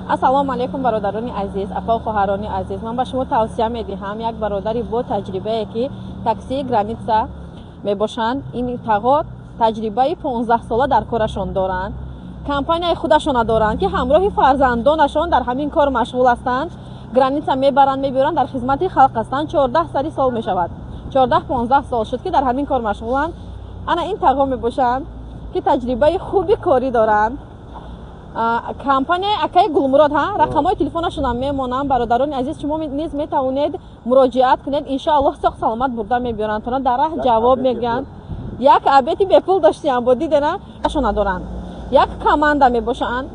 ассалому алайкум бародарони азиз, ака ва хоҳарони азиз. Ман ба шумо тавсия медиҳам як бародари бо таҷрибае ки таксии граница мебошанд. Ин тағо таҷрибаи 15 сола дар корашон доранд. Компанияи худашона доранд ки ҳамроҳи фарзандонашон дар ҳамин кор машғул ҳастанд. Граница мебаранд, мебиранд, дар хизмати халқ ҳастанд. 14 сари сол мешавад. 14-15 сол шуд ки дар ҳамин кор машғуланд. Ана ин тағо мебошанд ки таҷрибаи хуби корӣ доранд. компанияи акаи Гулмурод рақамҳои телефонашонам мемонам. Бародарони азиз, шумо низ метавонед муроҷиат кунед. Иншоаллоҳ соғ саломат бурда мебиёранд, тона дар раҳ ҷавоб мегӯянд. Як абети бепул доштиам бо дидена шона доранд. Як команда мебошанд.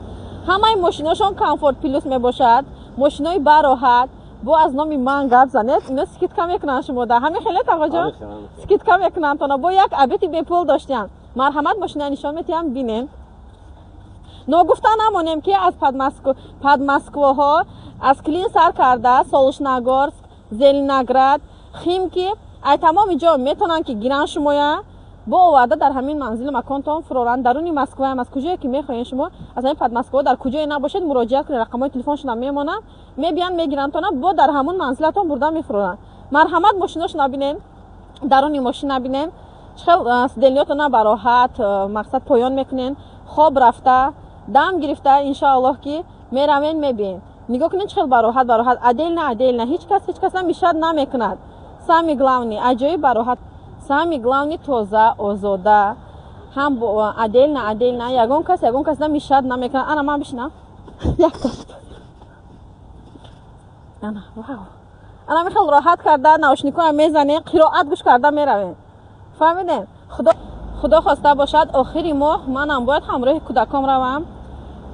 ҳамаи мошиношон комфорт плюс мебошад. мошинои бароҳат бо аз номи ман гап занед. Ино скидка мекунанд шумо да ҳамин хеле тағоҷон скидка мекунанд, тона бо як абети бепул доштиам. Марҳамат, мошина нишон метиҳам бинен. ногуфта намонем ки аз подмосквоҳо, аз Клин сар карда, Солушногорск, Зеленоград, Химки, ай тамоми ҷо метавонанд ки гиранд шумоя бо оварда дар ҳамин манзилу маконтон фуроранд. даруни Москваам, аз куҷое ки мехоҳед шумо аз ҳамин подмосквоҳо дар куҷое набошед муроҷиат кунед. рақамҳои телефоншонам мемонанд, мебиянд, мегиранд, тона бо дар ҳамон манзилатон бурда мефуроранд. марҳамат, мошиношон набинен, даруни мошин набинен, чихел сидениётона бароҳат мақсад поён мекунен, хоб рафта, дам гирифта, иншоаллоҳ ки меравен мебинед. нигоҳ кунед чихел бароҳат, адельна ҳеҷ кас намешад намекунад. сами главни аҷоиб бароҳат, сами главни тоза, озода, ҳам адельна ягон кас намешад намекунад. ана ман бишина як ана мехел роҳат карда наушникоам мезанем, қироат гӯш карда меравем. фаҳмидем? худо хоста бошад охири моҳ манам бояд ҳамроҳи кӯдаком равам.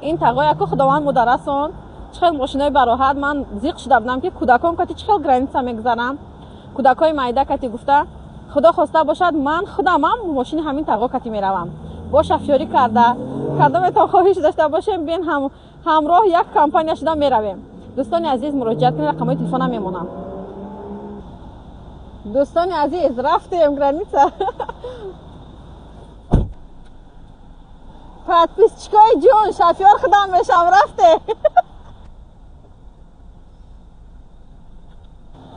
ин тағо яко худованд мударасон. чихел мошинои бароҳат ман зиқ шуда будам ки кӯдаком кати чихел граница мегузарам. кӯдакои майда кати гуфта худо хоста бошад ман худамам мошини ҳамин тағо кати меравам. бо шафёрӣ карда метавон хоҳиш дошта бошем, бин ҳамроҳ як компания шуда меравем. дӯстони азиз, муроҷиат кунед, рақамҳои телефонам мемонам. дӯстони азиз, рафтем граница. подписчикои ҷон, шафёр худам мешам, рафте.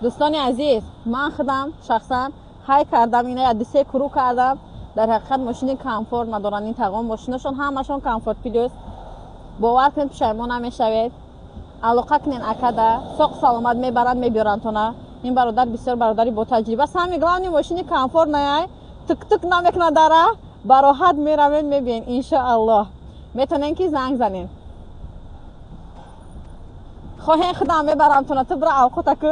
дӯстони азиз, ман худам шахсан ҳай кардам, ина ядисе куру кардам. дар ҳақиқат мошини комфорт надоранд. ин тағом мошинашон ҳамашон комфорт плюс. бовар кунед, пушаймон намешавед. алоқа кунед акада, соғ саломат мебаранд, мебиёранд тона. ин бародар бисёр бародари бо таҷриба. сами главни мошини комфорт наяй тук намекунад дара бароҳат меравед, мебинед. иншоаллоҳ метонен ки занг занен. хоҳен худам мебарам тона, ту бира авқотаку